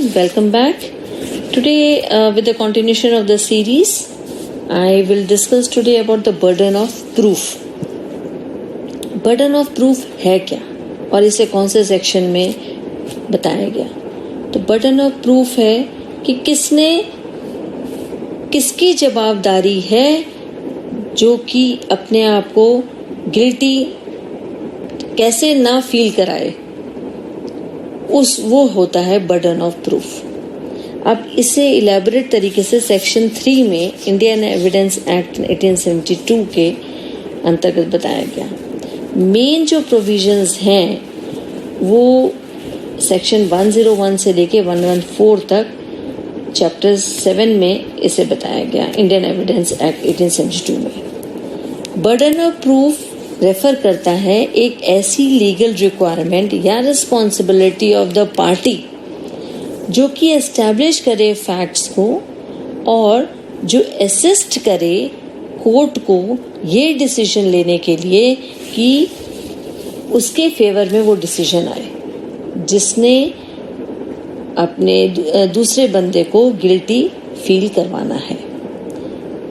welcome back. Today, with the continuation of the series, I will discuss today about the burden of proof. Burden of proof है क्या और इसे कौन से section में बताया गया? तो burden of proof है कि किसकी जवाबदारी है जो कि अपने आप को गिल्टी कैसे ना फील कराए, वो होता है बर्डन ऑफ प्रूफ। अब इसे इलेबोरेट तरीके से सेक्शन 3 में इंडियन एविडेंस एक्ट 1872 के अंतर्गत बताया गया। मेन जो प्रोविजंस हैं वो सेक्शन 101 से लेके 114 तक चैप्टर 7 में इसे बताया गया, इंडियन एविडेंस एक्ट 1872 में। बर्डन ऑफ प्रूफ रेफर करता है एक ऐसी लीगल रिक्वायरमेंट या रिस्पॉन्सिबिलिटी ऑफ द पार्टी जो कि एस्टैब्लिश करे फैक्ट्स को और जो असिस्ट करे कोर्ट को ये डिसीजन लेने के लिए कि उसके फेवर में वो डिसीजन आए जिसने अपने दूसरे बंदे को गिल्टी फील करवाना है।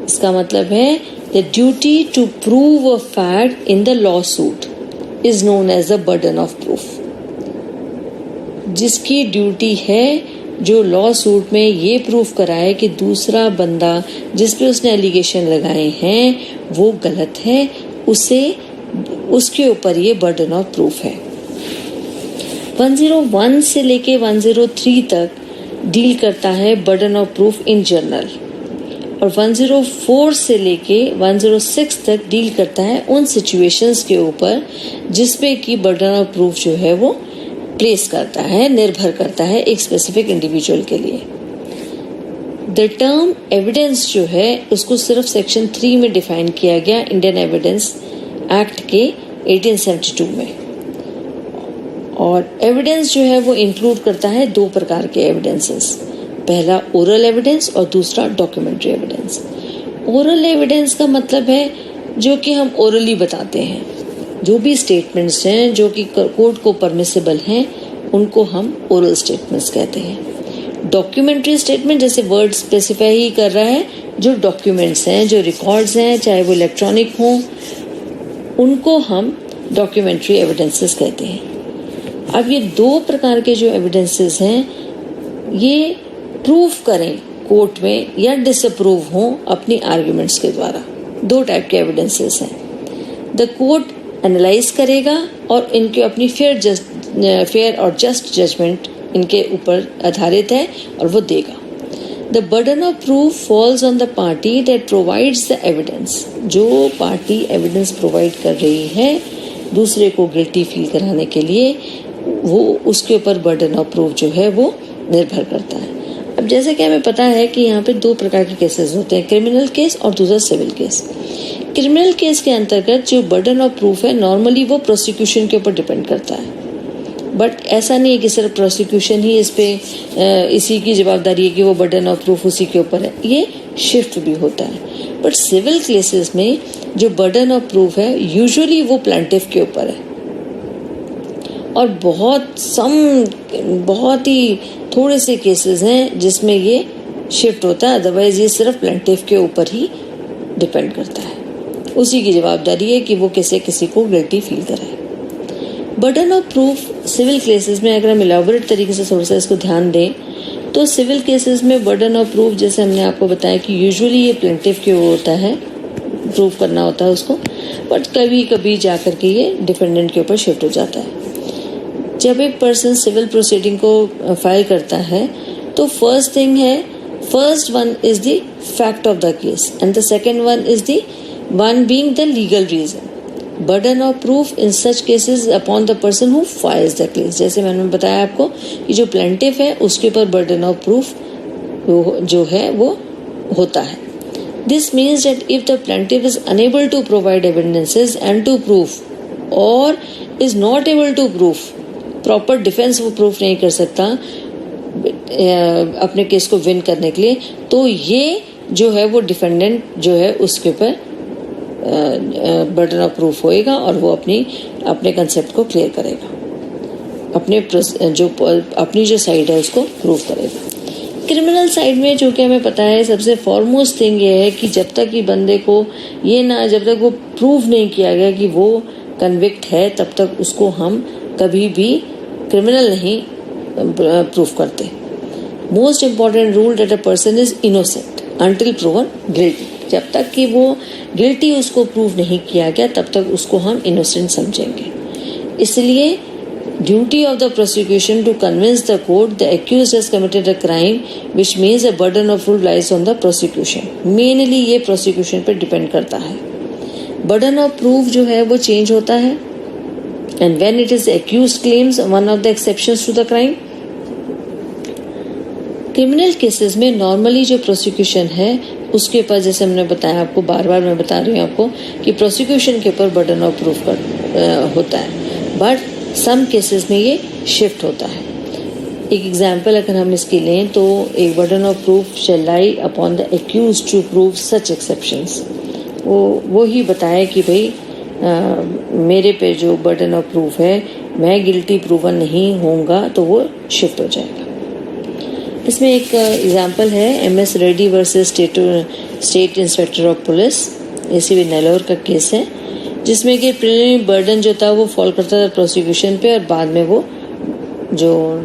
इसका मतलब है the duty to prove a fact in the lawsuit is known as the burden of proof. जिसकी ड्यूटी है जो लॉ सूट में ये प्रूफ कराए कि दूसरा बंदा जिस पे उसने एलिगेशन लगाए हैं वो गलत है, उसके ऊपर ये बर्डन ऑफ प्रूफ है। 101 से लेके 103 तक डील करता है burden of proof in general और 104 से लेके 106 तक डील करता है उन सिचुएशंस के ऊपर जिसपे कि बर्डन ऑफ प्रूफ जो है वो प्लेस करता है, निर्भर करता है एक स्पेसिफिक इंडिविजुअल के लिए। द टर्म एविडेंस जो है उसको सिर्फ सेक्शन 3 में डिफाइन किया गया इंडियन एविडेंस एक्ट के 1872 में। और एविडेंस जो है वो इंक्लूड करता है दो प्रकार के एविडेंसेस, पहला ओरल एविडेंस और दूसरा डॉक्यूमेंट्री एविडेंस। ओरल एविडेंस का मतलब है जो कि हम ओरली बताते हैं, जो भी स्टेटमेंट्स हैं जो कि कोर्ट को परमिसिबल हैं उनको हम ओरल स्टेटमेंट्स कहते हैं। डॉक्यूमेंट्री स्टेटमेंट जैसे वर्ड स्पेसिफाई ही कर रहा है, जो डॉक्यूमेंट्स हैं, जो रिकॉर्ड्स हैं, चाहे वो इलेक्ट्रॉनिक हों, उनको हम डॉक्यूमेंट्री एविडेंसेस कहते हैं। अब ये दो प्रकार के जो एविडेंसेस हैं ये प्रूफ करें कोर्ट में या डिसअप्रूव हो अपनी आर्ग्यूमेंट्स के द्वारा। दो टाइप के एविडेंसेस हैं। द कोर्ट एनालाइज करेगा और इनके अपनी फेयर और जस्ट जजमेंट इनके ऊपर आधारित है और वो देगा। The burden of proof falls on the party that provides the evidence. जो पार्टी एविडेंस प्रोवाइड कर रही है दूसरे को गिल्टी फील कराने के लिए, वो उसके ऊपर बर्डन ऑफ प्रूफ जो है वो निर्भर करता है। अब जैसे कि हमें पता है कि यहाँ पे दो प्रकार के केसेस होते हैं, क्रिमिनल केस और दूसरा सिविल केस। क्रिमिनल केस के अंतर्गत जो बर्डन ऑफ प्रूफ है नॉर्मली वो प्रोसिक्यूशन के ऊपर डिपेंड करता है, बट ऐसा नहीं है कि सिर्फ प्रोसिक्यूशन ही इसी की जवाबदारी है कि वो बर्डन ऑफ प्रूफ उसी के ऊपर है, ये शिफ्ट भी होता है। बट सिविल केसेस में जो बर्डन ऑफ प्रूफ है यूजुअली वो प्लेंटिफ के ऊपर है और बहुत ही थोड़े से केसेस हैं जिसमें ये शिफ्ट होता है, अदरवाइज ये सिर्फ प्लेंटिफ के ऊपर ही डिपेंड करता है। उसी की जवाबदारी है कि वो किसी को गिल्टी फील कराए। Burden of proof civil cases में अगर हम इलैबोरेट तरीके से थोड़ा सा इसको ध्यान दें तो सिविल केसेस में बर्डन ऑफ प्रूफ जैसे हमने आपको बताया कि यूजुअली ये प्लेंटिफ के होता है, प्रूफ करना होता है उसको, बट कभी कभी जाकर के ये डिफेंडेंट के ऊपर शिफ्ट हो जाता है। जब एक पर्सन सिविल प्रोसीडिंग को फाइल करता है तो first one is the fact of the case and the second one is the one being the legal reason. Burden of proof in such cases upon the person who files the case. जैसे मैंने बताया आपको कि जो plaintiff है उसके ऊपर burden of proof जो है वो होता है। This means that if the plaintiff is unable to provide evidences and to proof और is not able to proof, proper defence वो प्रूफ नहीं कर सकता अपने केस को विन करने के लिए, तो ये जो है वो डिफेंडेंट जो है उसके ऊपर बर्डन ऑफ प्रूफ होएगा और वो अपने कंसेप्ट को क्लियर करेगा। अपनी जो साइड है उसको प्रूव करेगा। क्रिमिनल साइड में जो कि हमें पता है सबसे फॉरमोस्ट थिंग ये है कि जब तक कि बंदे को जब तक वो प्रूव नहीं किया गया कि वो कन्विक्ट है, तब तक उसको हम कभी भी क्रिमिनल नहीं प्रूव करते। Most important rule that a person is innocent until proven guilty. जब तक कि वो गिल्टी उसको प्रूव नहीं किया गया तब तक उसको हम इनोसेंट समझेंगे। इसलिए duty of the prosecution to convince the court the accused has committed a crime which means a burden of proof lies on the prosecution. Mainly ये प्रोसिक्यूशन पर डिपेंड करता है। बर्डन ऑफ प्रूफ जो है वो change होता है and when it is accused claims one of the exceptions to the crime. Criminal cases में नॉर्मली जो प्रोसिक्यूशन है उसके ऊपर, जैसे हमने बताया आपको, बार बार मैं बता रही हूँ आपको कि प्रोसिक्यूशन के ऊपर बर्डन ऑफ प्रूफ होता है, बट सम केसेस में ये शिफ्ट होता है। एक एग्जांपल अगर हम इसकी लें तो एक burden of proof shall lie upon the accused to prove such exceptions. वो ही बताया कि भाई मेरे पे जो बर्डन ऑफ प्रूफ है, मैं गिल्टी प्रूवन नहीं होऊंगा, तो वो शिफ्ट हो जाएगा। इसमें एक एग्जांपल है MS Reddy versus state inspector of police, ऐसी भी नेलोर का केस है, जिसमें कि प्रिलिमिनरी बर्डन जो था वो फॉल करता था प्रोसिक्यूशन पे और बाद में वो जो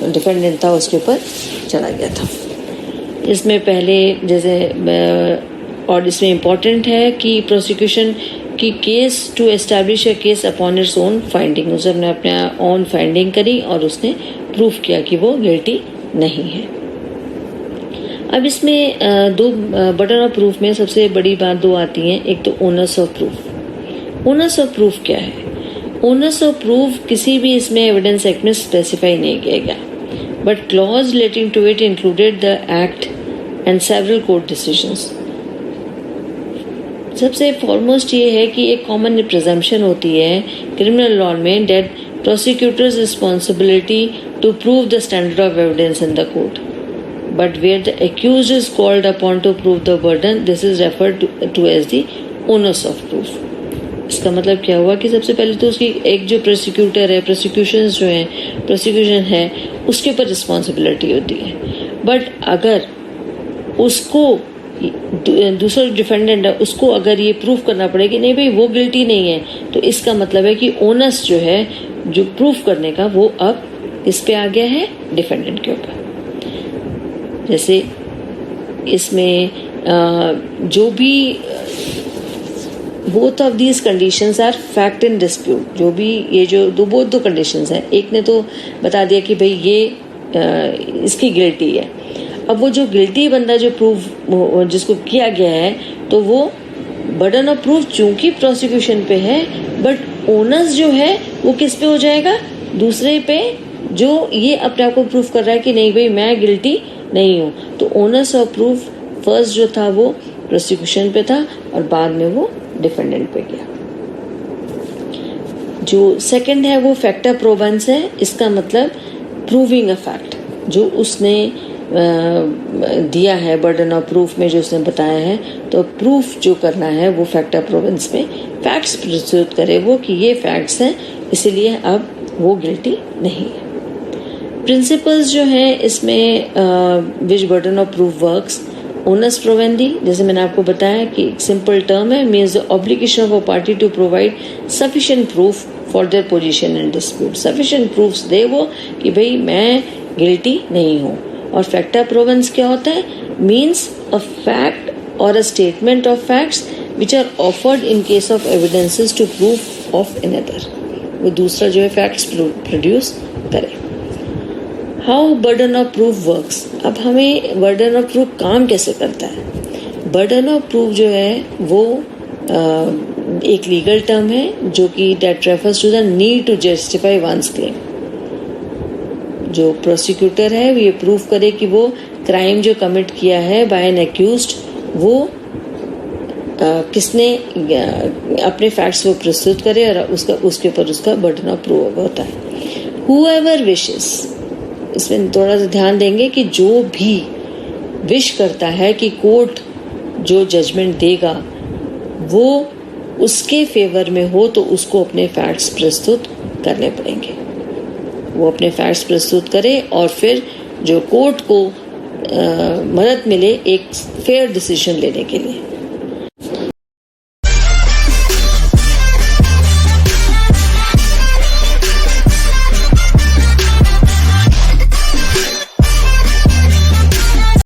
डिफेंडेंट था उसके ऊपर चला गया था। इसमें पहले जैसे और इसमें इम्पॉर्टेंट है कि प्रोसिक्यूशन की case to establish a case upon its own finding, उसने अपने ओन फाइंडिंग करी और उसने प्रूफ किया कि वो गिल्टी नहीं है। अब इसमें दो बर्डन ऑफ प्रूफ में सबसे बड़ी बात दो आती हैं। एक तो owners of proof. Owners of proof क्या है? ओनर्स ऑफ प्रूफ किसी भी इसमें एविडेंस एक्ट में स्पेसिफाई नहीं किया गया, but clause relating to it included the act and several court decisions. सबसे फॉरमोस्ट ये है कि एक कॉमन प्रिजम्पशन होती है क्रिमिनल लॉ में that prosecutor's responsibility to prove the standard of evidence in the court, but where the accused is called upon to prove the burden, this is referred to as the onus of proof. इसका मतलब क्या हुआ कि सबसे पहले तो उसकी एक जो प्रोसिक्यूटर है, प्रोसिक्यूशन है उसके ऊपर रिस्पॉन्सिबिलिटी होती है, बट अगर उसको दूसरा डिफेंडेंट है उसको अगर ये प्रूफ करना पड़े कि नहीं भाई वो गिल्टी नहीं है, तो इसका मतलब है कि ओनस जो है जो प्रूफ करने का वो अब इस पे आ गया है डिफेंडेंट के ऊपर। जैसे इसमें जो भी both of these conditions are fact in dispute. जो भी ये जो दो कंडीशंस हैं, एक ने तो बता दिया कि भाई ये इसकी गिल्टी है। अब वो जो गिल्टी बंदा जो प्रूफ जिसको किया गया है, तो वो बर्डन ऑफ प्रूफ चूंकि प्रोसिक्यूशन पे है, बट ओनस जो है वो किस पे हो जाएगा? दूसरे पे, जो ये अपने आप को प्रूफ कर रहा है कि नहीं भाई मैं गिल्टी नहीं हूँ। तो ओनर्स ऑफ प्रूफ फर्स्ट जो था वो प्रोसिक्यूशन पे था और बाद में वो डिफेंडेंट पे गया। जो सेकंड है वो फैक्टा प्रोवेंस है। इसका मतलब प्रूविंग अ फैक्ट, जो उसने दिया है बर्डन ऑफ प्रूफ में, जो उसने बताया है, तो प्रूफ जो करना है वो फैक्टा प्रोवेंस में फैक्ट्स प्रस्तुत करे वो कि ये फैक्ट्स हैं, इसलिए अब वो गिल्टी नहीं है। प्रिंसिपल्स जो हैं इसमें which burden of proof works, onus probandi, जैसे मैंने आपको बताया कि एक सिंपल टर्म है, means the obligation of a party to provide sufficient proof for their position in dispute. Sufficient proofs दे वो कि भाई मैं गिल्टी नहीं हूँ। और फैक्टा प्रोवेंस क्या होता है? मीन्स अ फैक्ट और a statement of facts which are offered in case of evidences to proof of another. वो दूसरा जो है फैक्ट्स प्रोड्यूस करे। How burden of proof works. अब हमें बर्डन ऑफ प्रूफ काम कैसे करता है? बर्डन ऑफ प्रूफ जो है वो एक लीगल टर्म है जो कि that refers to the need to justify one's claim. जो प्रोसिक्यूटर है वो ये प्रूफ करे कि वो क्राइम जो कमिट किया है बाय एन एक्यूज्ड, वो किसने अपने फैक्ट्स को प्रस्तुत करे और उसके ऊपर उसका बर्डन ऑफ प्रूफ होता है। हूएवर विशेस, इसमें थोड़ा सा ध्यान देंगे कि जो भी विश करता है कि कोर्ट जो जजमेंट देगा वो उसके फेवर में हो, तो उसको अपने फैक्ट्स प्रस्तुत करने पड़ेंगे। वो अपने फैक्ट्स प्रस्तुत करे और फिर जो कोर्ट को मदद मिले एक फेयर डिसीजन लेने के लिए।